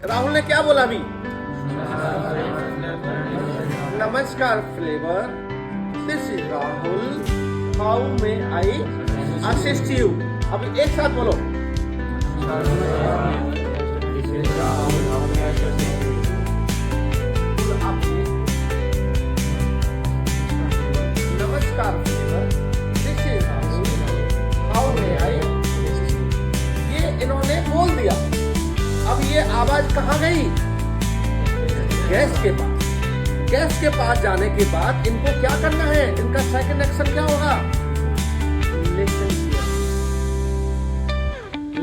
राहुल ने क्या बोला अभी? नमस्कार flavour, this is Rahul, how may I assist you? अभी एक साथ बोलो। नमस्कार flavour, this is Rahul, how may I? ये इन्होंने बोल दिया। अब ये आवाज कहाँ गई? गैस के पास। गैस के पास जाने के बाद इनको क्या करना है? इनका सेकंड एक्शन क्या होगा?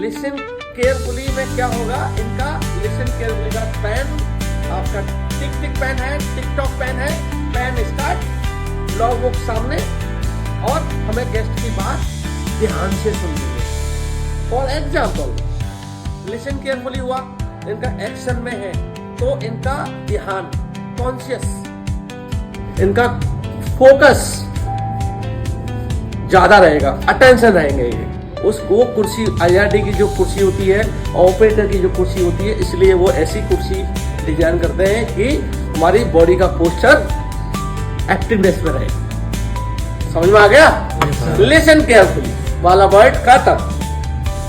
लिसन केयरफुली में क्या होगा इनका? लिसन केयरफुली का पेन, आपका टिक टिक पेन है, टिकटॉक पेन है, पेन स्टार्ट, लॉग बुक सामने, और हमें गेस्ट की बात ध्यान से सुननी है। फॉर एग्जाम्पल, लिसन केयरफुली हुआ, इनका एक्शन में है, तो इनका ध्यान, कॉन्शियस, इनका फोकस ज्यादा रहेगा, अटेंशन रहेंगे ये उसको। कुर्सी IRD की जो कुर्सी होती है, ऑपरेटर की जो कुर्सी होती है, इसलिए वो ऐसी कुर्सी डिजाइन करते हैं कि हमारी बॉडी का पोस्चर एक्टिवनेस में रहे। समझ में आ गया? लिसन केयरफुली वाला वर्ड का तब।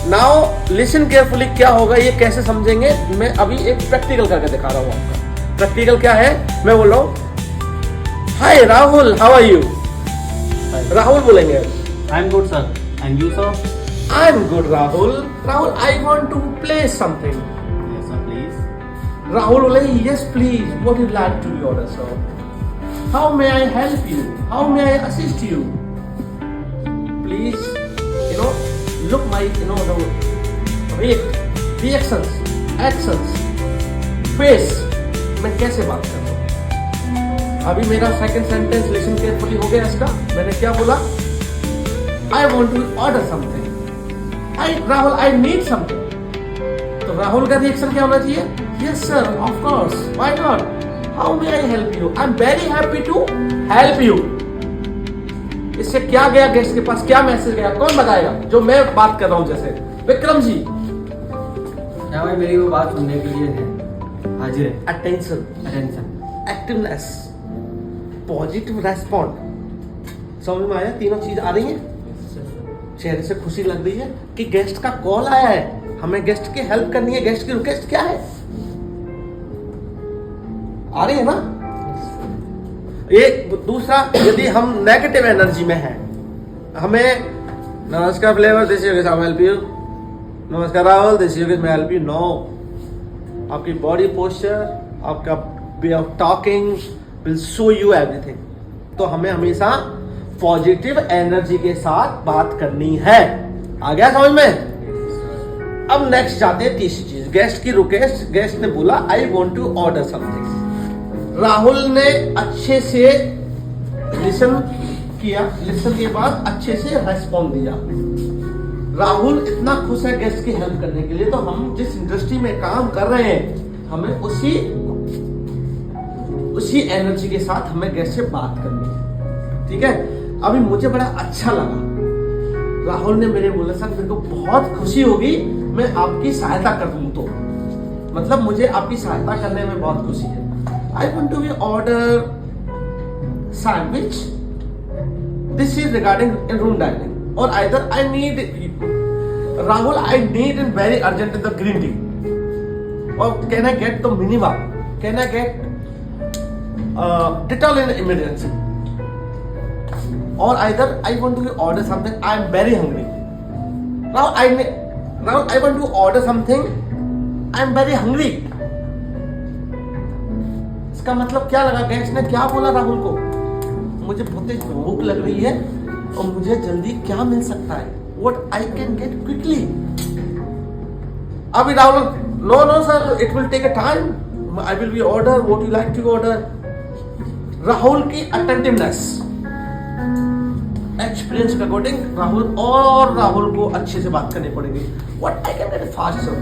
नाउ लिसन केयरफुली क्या होगा, ये कैसे समझेंगे? मैं अभी एक प्रैक्टिकल करके दिखा रहा हूँ आपका। प्रैक्टिकल क्या है? मैं बोल रहा हूँ, hi Rahul, how are you? Rahul बोलेंगे, I am good sir, and you sir? I am good Rahul. Rahul, I want to play something. Yes sir, please. Rahul बोले, yes please, what you like to be order sir? How may I help you? How may I assist you? Please look my the reactions, actions, face, मैं कैसे बात कर रहा हूँ। अभी मेरा second sentence listen carefully हो गया इसका। मैंने क्या बोला? I want to order something. Rahul, I need something. तो राहुल का रिएक्शन क्या होना चाहिए? Yes sir, of course, why not? How may I help you? I'm very happy to help you. इससे क्या गया गेस्ट के पास? क्या मैसेज गया? कौन बताएगा? जो मैं बात कर रहा हूं, जैसे विक्रम जी। क्या भाई मेरी वो बात सुनने के लिए है, हाजिर है। Attention, activeness, positive respond. समझ में आया? तीनों चीज आ रही हैं। चेहरे से खुशी लग रही है कि गेस्ट का कॉल आया है, हमें गेस्ट की हेल्प करनी है। गेस्ट की रिक्वेस्ट क्या है? आ रही है ना? ये दूसरा, यदि हम नेगेटिव एनर्जी में हैं, हमें नमस्कार flavour, this is I help you, नमस्कार राहुल, दिस इज मैं हेल्प यू, नो। आपकी बॉडी पोस्चर, आपका way of talking will show you everything. तो हमें हमेशा पॉजिटिव एनर्जी के साथ बात करनी है। आ गया समझ में? अब नेक्स्ट जाते हैं तीसरी चीज, गेस्ट की रिक्वेस्ट। गेस्ट ने बोला, I want to order something. Rahul ने अच्छे से लिसन किया, लिसन के बाद अच्छे से रेस्पॉन्ड दिया। राहुल इतना खुश है गेस्ट की हेल्प करने के लिए, तो हम जिस इंडस्ट्री में काम कर रहे हैं, हमें उसी एनर्जी के साथ हमें गेस्ट से बात करनी है। ठीक है? अभी मुझे बड़ा अच्छा लगा, राहुल ने मेरे बोला, सर मेरे को बहुत खुशी होगी मैं आपकी सहायता कर दूं, तो मतलब मुझे आपकी सहायता करने में बहुत खुशी है। I want to order sandwich. This is regarding in room dining. Or either I need, Rahul, I need in very urgent the green tea. Or can I get the minibar? Can I get Dettol in emergency? Or either I want to order something. I am very hungry. Rahul, I want to order something. I am very hungry. इसका मतलब क्या लगा? Guest ने क्या बोला राहुल को? मुझे बहुत तेज भूख लग रही है और मुझे जल्दी क्या मिल सकता है? What I can get quickly. अभी Rahul, no sir, it will take a time. I will be order. What you like to order? Rahul की अटेंटिवनेस, एक्सपीरियंस के अकॉर्डिंग राहुल को अच्छे से बात करनी पड़ेगी। What I can get fast sir.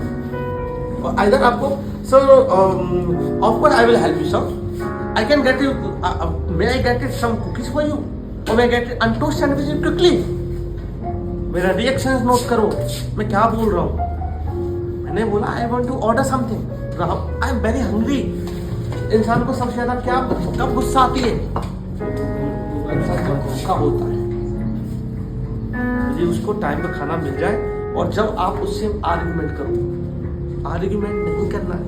Either आपको sir, of course I will help you sir. I can get you. May I get it some cookies for you? Or may I get it untoast sandwich quickly? मेरा reaction note करो, मैं क्या बोल रहा हूँ। मैंने बोला I want to order something. I am very hungry. इंसान को सबसे ज्यादा क्या कब गुस्सा आती है? इंसान को भूखा होता है। मुझे उसको टाइम पे खाना मिल जाए, और जब आप उससे आर्ग्यूमेंट करो, आर्ग्यूमेंट नहीं करना है,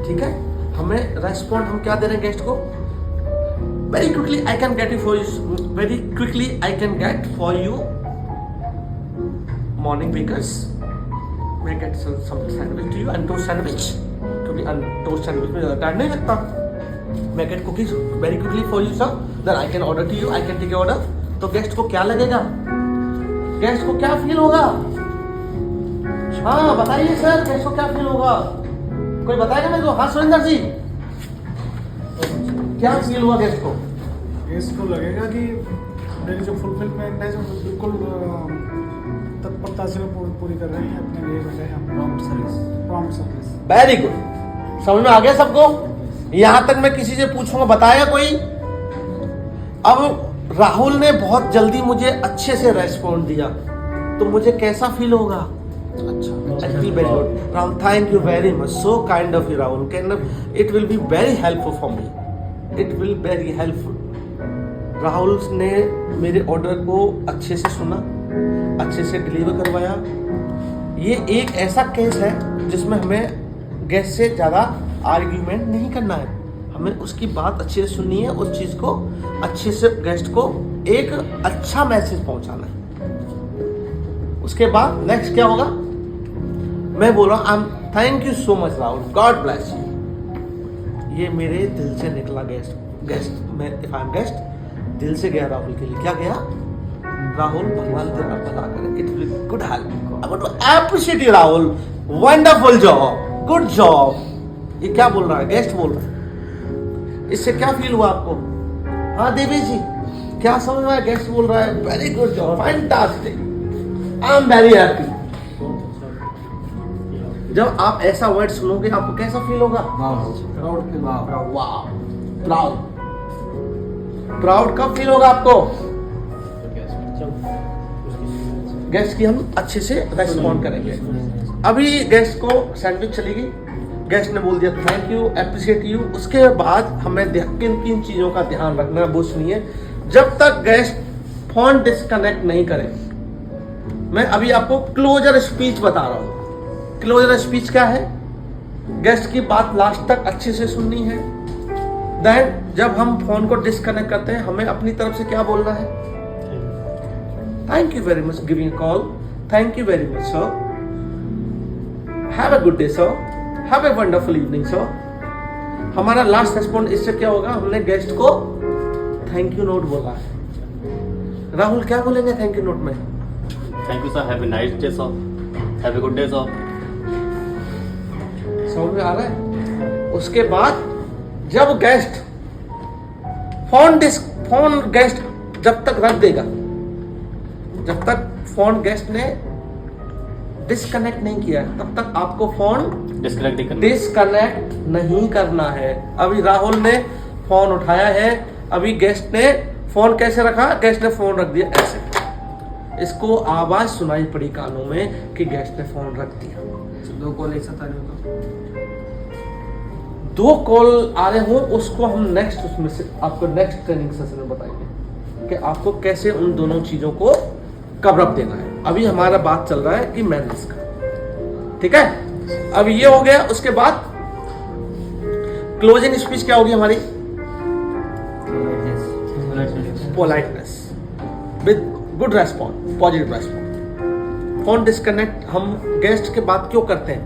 ठीक है? हमें रेस्पॉन्ड हम क्या दे रहे हैं गेस्ट को? Very quickly I can get for you, very quickly I can get for you morning bakers, मैं get some sandwich to you and toast sandwich, क्योंकि टोस्ट सैंडविच में ज़्यादा टाइम नहीं लगता। मैं get cookies very quickly for you sir, then I can order to you, I can take your order. तो guest को क्या लगेगा? गेस्ट को क्या फील होगा? हाँ बताइए सर, गेस्ट को क्या फील होगा? कोई बताएगा मेरे को? हाँ सुरेंद्र जी, क्या फील हुआ गेस्ट को? गेस्ट को लगेगा कि मेरी जो फुलफिलमेंट है, जो बिल्कुल तत्परता से वो पूरी कर रहे हैं अपने लिए बैठे हैं। Prompt service. वेरी गुड, समझ में आ गया सबको? यहां तक मैं किसी से पूछूंगा, बताएगा कोई? अब राहुल ने बहुत जल्दी मुझे अच्छे से रेस्पॉन्ड दिया, तो मुझे कैसा फील होगा? अच्छा, I feel very good. Rahul, thank you very much, so kind of you Rahul, can it will be very helpful for me, it will very helpful. Rahul ने मेरे ऑर्डर को अच्छे से सुना, अच्छे से डिलीवर करवाया। ये एक ऐसा केस है जिसमें हमें गेस्ट से ज़्यादा आर्ग्यूमेंट नहीं करना है, हमें उसकी बात अच्छे से सुननी है, उस चीज़ को अच्छे से गेस्ट को एक अच्छा मैसेज पहुंचाना है। उसके बाद नेक्स्ट क्या होगा? मैं बोल रहा हूँ thank you so much Rahul, God bless you. ये मेरे दिल से निकला गेस्ट मैं इफ आई एम गेस्ट, दिल से गया राहुल के लिए। क्या गया? राहुल, भगवान तेरा भला करे, it will good help, I want to appreciate you Rahul, wonderful job, good job. ये क्या बोल रहा है? गेस्ट बोल रहा है। इससे क्या फील हुआ आपको? हाँ देवी जी, क्या समझ में आया? गेस्ट बोल रहा है very good job, fantastic, I am very happy. जब आप ऐसा वर्ड सुनोगे आपको कैसा फील होगा? प्राउड। प्राउड कब फील होगा आपको? गेस्ट की हम अच्छे से रेस्पॉन्ड करेंगे। अभी गेस्ट को सैंडविच चली गई, गेस्ट ने बोल दिया थैंक यू, अप्रिशिएट यू। उसके बाद हमें किन किन चीज़ों का ध्यान रखना है वो सुनिए। जब तक गेस्ट फोन डिस्कनेक्ट नहीं करे, मैं अभी आपको क्लोजर स्पीच बता रहा हूँ। क्लोजर स्पीच क्या है? गेस्ट की बात लास्ट तक अच्छे से सुननी है। देन जब हम फोन को डिस्कनेक्ट करते हैं, हमें अपनी तरफ से क्या बोलना है? Thank you very much giving a call. Thank you very much, sir. Have a good day, sir. Have a wonderful evening, sir. हमारा लास्ट रेस्पॉन्ड इससे क्या होगा? हमने गेस्ट को थैंक यू नोट बोला है। राहुल क्या बोलेंगे थैंक यू नोट में? Thank you sir, have a nice day sir, have a good day sir. समझ में आ रहा है? उसके बाद जब गेस्ट फोन गेस्ट जब तक रख देगा, जब तक फोन गेस्ट ने डिस्कनेक्ट नहीं किया है, तब तक आपको फोन डिस्कनेक्ट नहीं करना है। अभी राहुल ने फोन उठाया है, अभी गेस्ट ने फोन कैसे रखा? गेस्ट ने फोन रख दिया ऐसे, इसको आवाज सुनाई पड़ी कानों में कि गेस्ट ने फोन रख दिया। दो कॉल एक साथ आ रहे हो, दो कॉल आ रहे हो, उसको हम नेक्स्ट उसमें से आपको नेक्स्ट ट्रेनिंग सेशन में बताएंगे कि आपको कैसे उन दोनों चीजों को कवर अप देना है। अभी हमारा बात चल रहा है कि मैनर्स का, ठीक है? अब ये हो गया। उसके बाद क्लोजिंग स्पीच क्या होगी हमारी? Politeness with good response, positive response. Phone disconnect हम गेस्ट के बाद क्यों करते हैं?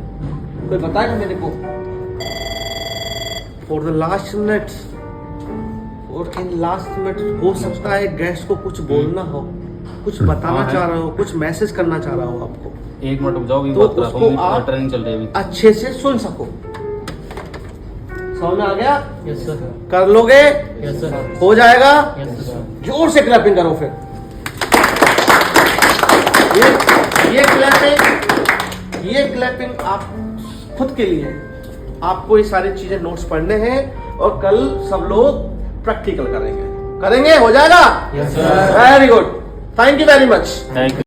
कोई बताएगा मेरे को? फॉर द लास्ट मिनट, और इन लास्ट मिनट हो सकता है गेस्ट को कुछ बोलना हो, कुछ बताना चाह रहा हो, कुछ मैसेज करना चाह रहा हो आपको, एक मिनट रुक जाओ, तो उसको आप ट्रेनिंग चल रही है अभी, अच्छे से सुन सको। समझ में आ गया? यस सर, कर लोगे? यस सर, हो जाएगा? Yes sir. जोर से क्लैपिंग करो फिर। ये क्लैपिंग आप खुद के लिए, आपको ये सारी चीजें नोट्स पढ़ने हैं और कल सब लोग प्रैक्टिकल करेंगे। हो जाएगा? Yes sir. Very good, thank you very much. Thank you.